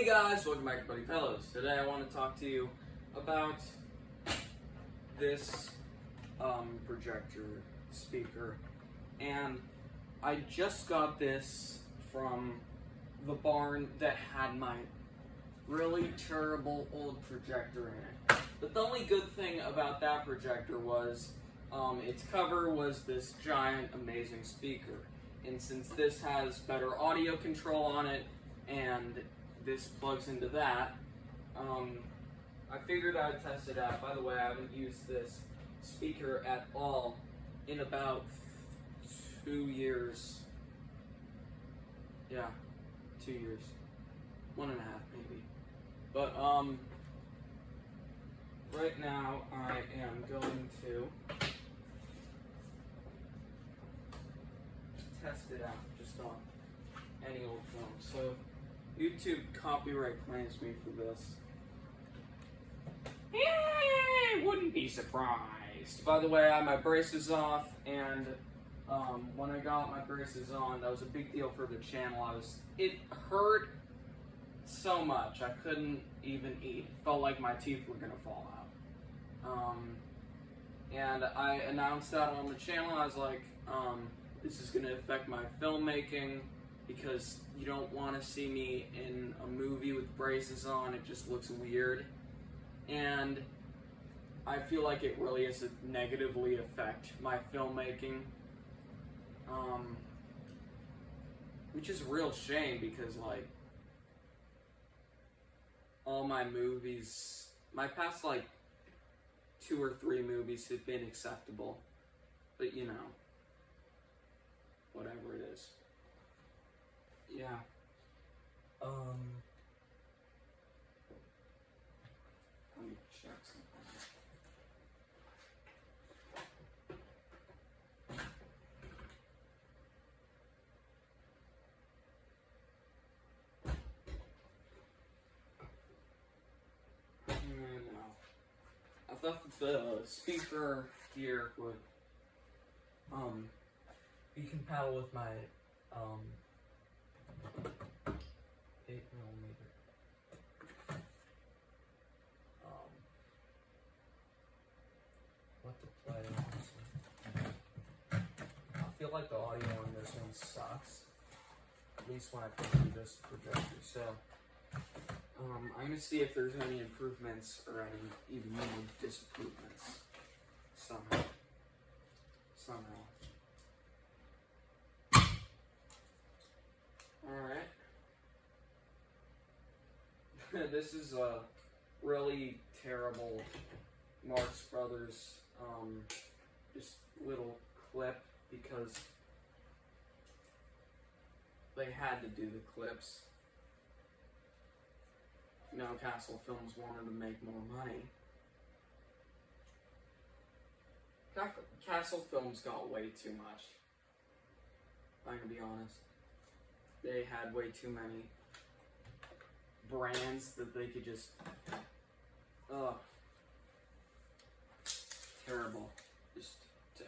Hey guys, welcome back to Buddy Fellows. Today I want to talk to you about this projector speaker, and I just got this from the barn that had my really terrible old projector in it. But the only good thing about that projector was its cover was this giant amazing speaker, and since this has better audio control on it and this plugs into that, I figured I'd test it out. By the way, I haven't used this speaker at all in about 2 years. Yeah, 2 years. 1.5 maybe. But right now I am going to test it out just on any old film. So YouTube copyright claims me for this. Yeah, wouldn't be surprised. By the way, I had my braces off, and when I got my braces on, that was a big deal for the channel. It hurt so much I couldn't even eat. It felt like my teeth were gonna fall out. And I announced that on the channel. I was like, this is gonna affect my filmmaking, because you don't want to see me in a movie with braces on. It just looks weird, and I feel like it really is negatively affect my filmmaking, which is a real shame, because like all my movies, my past like 2 or 3 movies have been acceptable, but you know, whatever it is. Yeah. Let me check something. No. I thought that the speaker here would be compatible with my 8mm. What to play, honestly. I feel like the audio on this one sucks, at least when I put through this projector. So I'm gonna see if there's any improvements or any even more disapprovements somehow. Alright. This is a really terrible Marx Brothers just little clip, because they had to do the clips. You know, Castle Films wanted to make more money. Castle Films got way too much. I'm gonna be honest. They had way too many brands that they could just, terrible, just to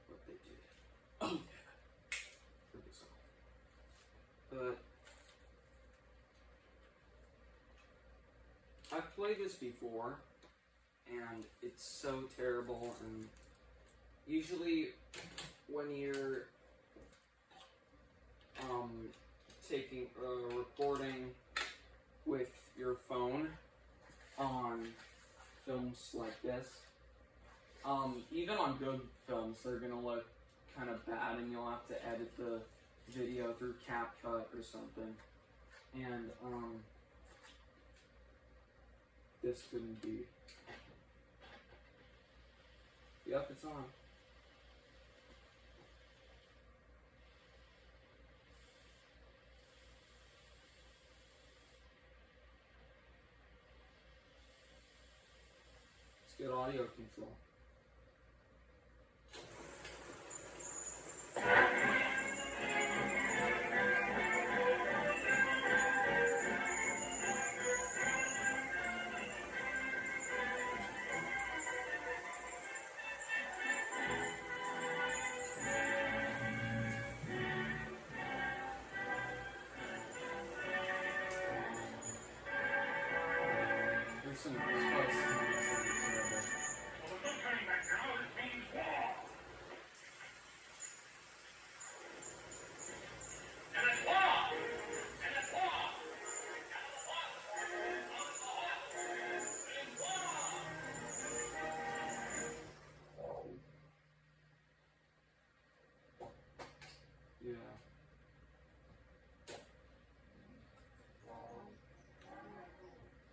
what they did. Oh yeah, turn this off. But I've played this before, and it's so terrible. And usually when you're taking recording with your phone on films like this, even on good films, they're gonna look kind of bad, and you'll have to edit the video through CapCut or something. And this couldn't be. Yep, it's on. Good audio control. Listen, this place is terrible. Yeah.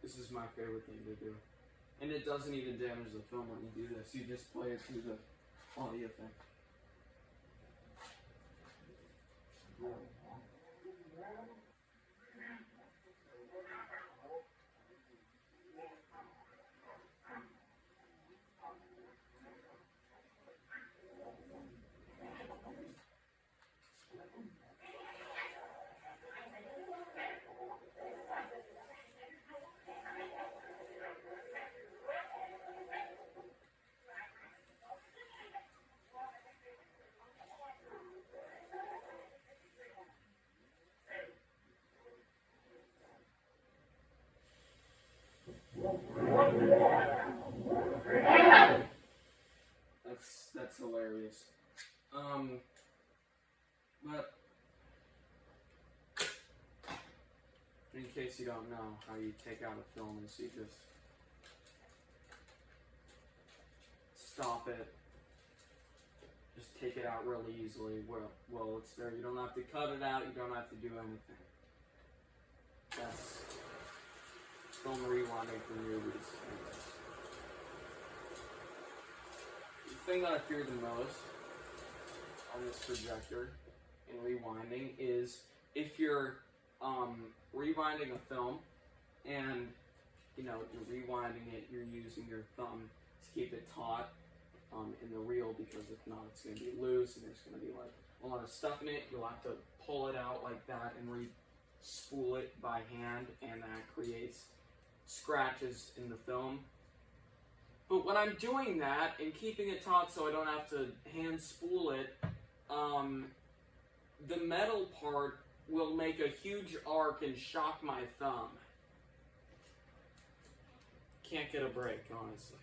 This is my favorite thing to do. And it doesn't even damage the film when you do this. You just play it through the audio thing. That's hilarious. But in case you don't know how you take out a film is you just stop it. Just take it out really easily. Well, it's there. You don't have to cut it out. You don't have to do anything. That's film rewinding for newbies. The thing that I fear the most on this projector in rewinding is if you're rewinding a film and you're rewinding it, you're using your thumb to keep it taut in the reel, because if not, it's going to be loose and there's going to be like a lot of stuff in it. You'll have to pull it out like that and spool it by hand, and that creates scratches in the film. But when I'm doing that and keeping it taut so I don't have to hand spool it, the metal part will make a huge arc and shock my thumb. Can't get a break, honestly.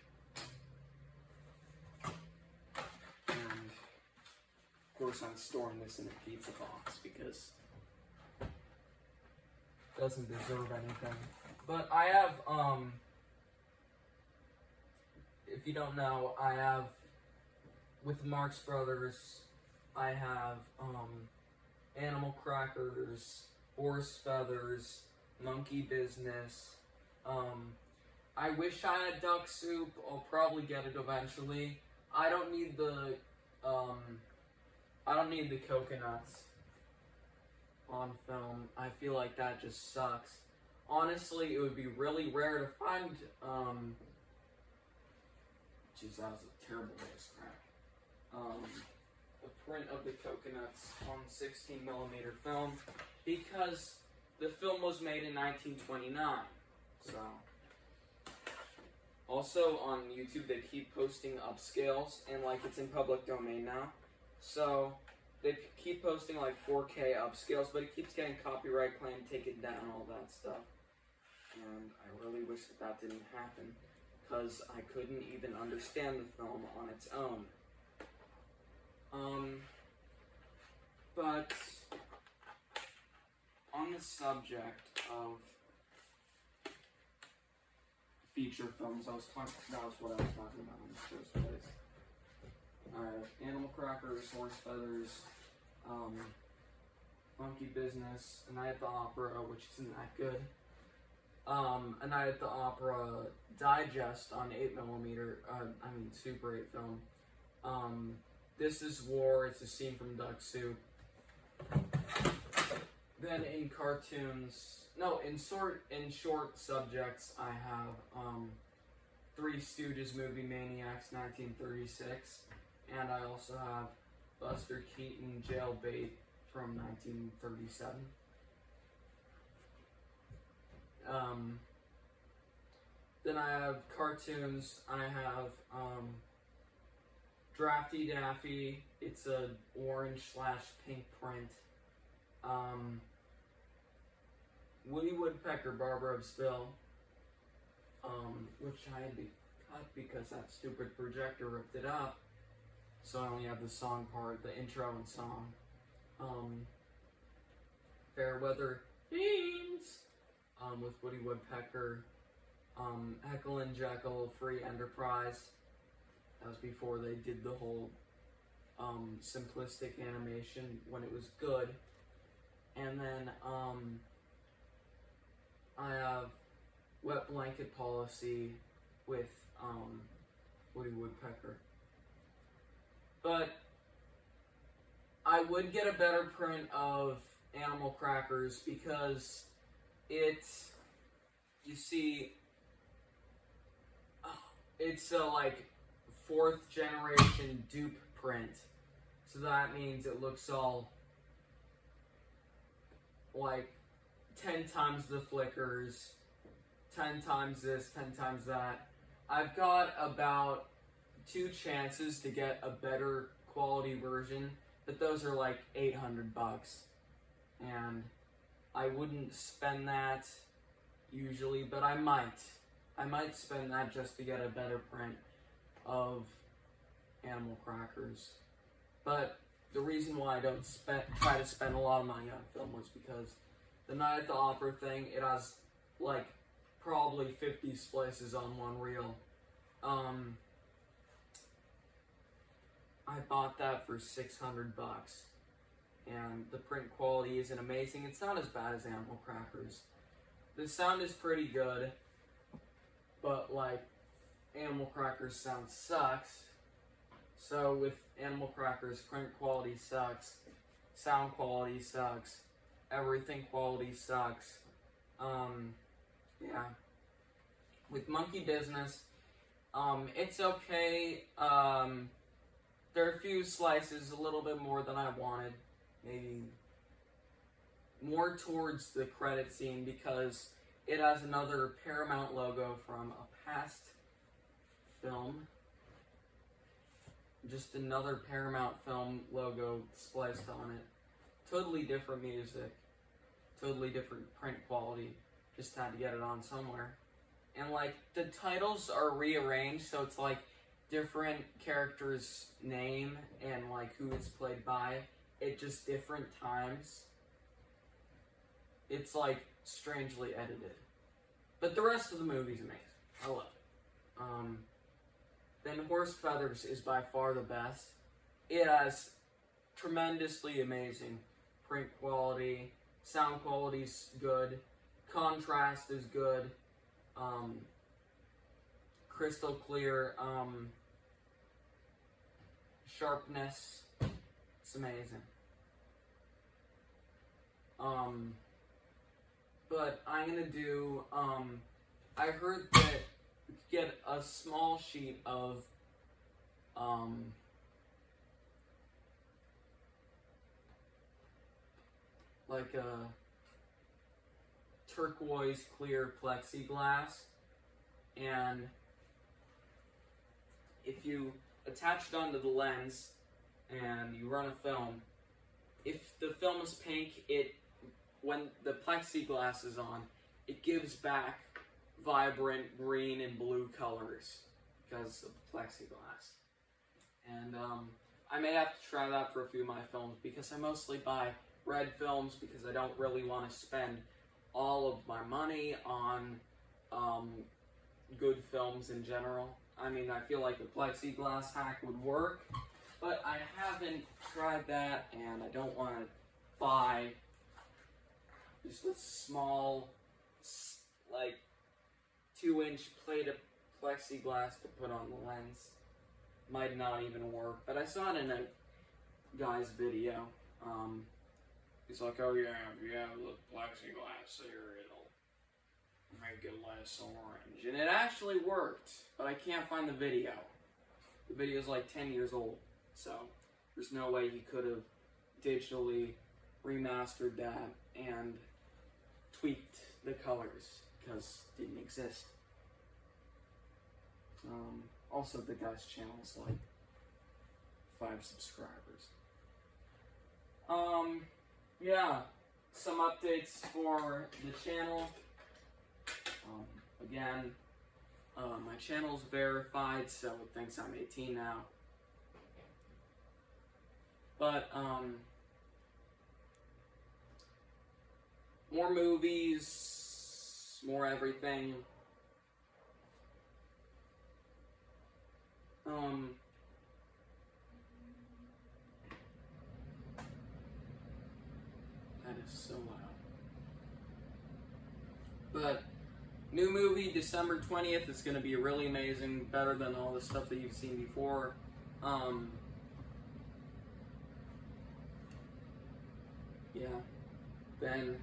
And of course I'm storing this in a pizza box because it doesn't deserve anything. But I have, if you don't know, I have, with Marx Brothers, I have, animal crackers, horse feathers, monkey business. I wish I had duck soup. I'll probably get it eventually. I don't need the coconuts on film. I feel like that just sucks. Honestly, it would be really rare to find, geez, that was a terrible voice crack. A print of the coconuts on 16mm film, because the film was made in 1929. So, also on YouTube they keep posting upscales, and like it's in public domain now. So they keep posting like 4K upscales, but it keeps getting copyright claim, take it down, all that stuff. And I really wish that didn't happen, because I couldn't even understand the film on its own. But on the subject of feature films, that was what I was talking about in the first place. Alright, animal crackers, horse feathers, monkey business, A Night at the Opera, which isn't that good. A Night at the Opera digest on 8mm, Super 8 film. This Is War, it's a scene from Duck Soup. Then in cartoons, in short subjects, I have Three Stooges movie Maniacs 1936, and I also have Buster Keaton Jailbait from 1937. Then I have cartoons. I have Drafty Daffy. It's a orange/pink print. Woody Woodpecker, Barber of Seville. which I had to cut because that stupid projector ripped it up. So I only have the song part, the intro and song. Fairweather Fiends, with Woody Woodpecker. Heckle and Jekyll Free Enterprise. That was before they did the whole simplistic animation when it was good. And then I have Wet Blanket Policy with Woody Woodpecker. But I would get a better print of Animal Crackers because it's, you see, it's a like 4th generation dupe print. So that means it looks all like 10 times the flickers, 10 times this, 10 times that. I've got about 2 chances to get a better quality version, but those are like $800, and I wouldn't spend that usually, but I might spend that just to get a better print of Animal Crackers. But the reason why I don't try to spend a lot of money on film was because the Night at the Opera thing, it has like probably 50 splices on one reel. I bought that for $600, and the print quality isn't amazing. It's not as bad as Animal Crackers. The sound is pretty good, but like Animal Crackers sound sucks. So with Animal Crackers, print quality sucks, sound quality sucks, everything quality sucks. Yeah. With Monkey Business, it's okay. There are a few slices, a little bit more than I wanted. Maybe more towards the credit scene because it has another Paramount logo from a past film. Just another Paramount film logo spliced on it. Totally different music. Totally different print quality. Just had to get it on somewhere. And like, the titles are rearranged, so it's like different characters' name and like who it's played by at just different times. It's like strangely edited. But the rest of the movie's amazing. I love it. Then Horse Feathers is by far the best. It has tremendously amazing print quality, sound quality's good, contrast is good, crystal clear, sharpness, it's amazing. But I'm gonna do, I heard that you could get a small sheet of, like a turquoise clear plexiglass, and if you attach it onto the lens and you run a film, if the film is pink, when the plexiglass is on, it gives back vibrant green and blue colors because of the plexiglass. And I may have to try that for a few of my films because I mostly buy red films because I don't really want to spend all of my money on good films in general. I mean, I feel like a plexiglass hack would work, but I haven't tried that, and I don't want to buy just a small, like, 2-inch plate of plexiglass to put on the lens. Might not even work, but I saw it in a guy's video. He's like, oh yeah, if you have the plexiglass there, it'll make it less orange. And it actually worked, but I can't find the video. The video's like 10 years old, so there's no way he could have digitally remastered that and tweaked the colors, because it didn't exist. Also, the guy's channel's like 5 subscribers. Yeah, some updates for the channel. Again, My channel's verified, so it thinks I'm 18 now. But, more movies, more everything. That is so loud. But, new movie, December 20th, is going to be really amazing, better than all the stuff that you've seen before. Yeah. Then,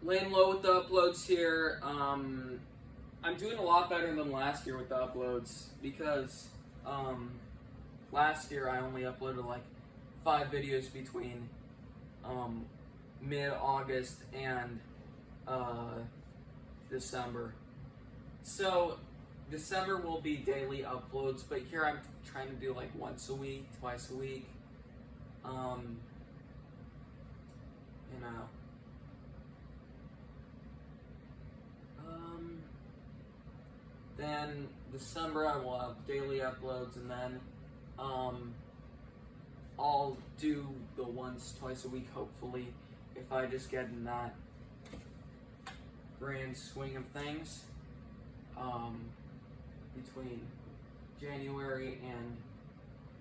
laying low with the uploads here. I'm doing a lot better than last year with the uploads, because last year I only uploaded like 5 videos between mid-August and December. So December will be daily uploads, but here I'm trying to do like once a week, twice a week. You know. Then December I will have daily uploads, and then I'll do the once, twice a week, hopefully, if I just get in that grand swing of things. Between January and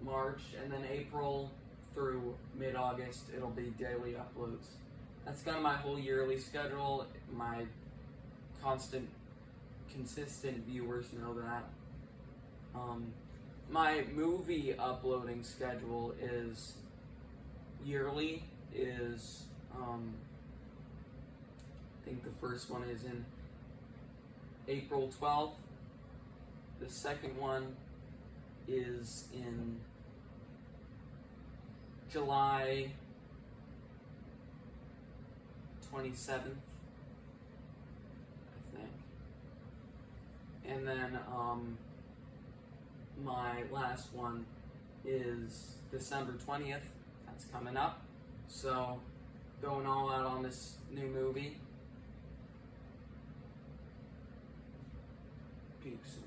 March, and then April through mid-August, it'll be daily uploads. That's kind of my whole yearly schedule. My consistent viewers know that. My movie uploading schedule is yearly. I think the first one is in April 12th. The second one is in July 27th, I think. And then my last one is December 20th. That's coming up. So, going all out on this new movie. Peace.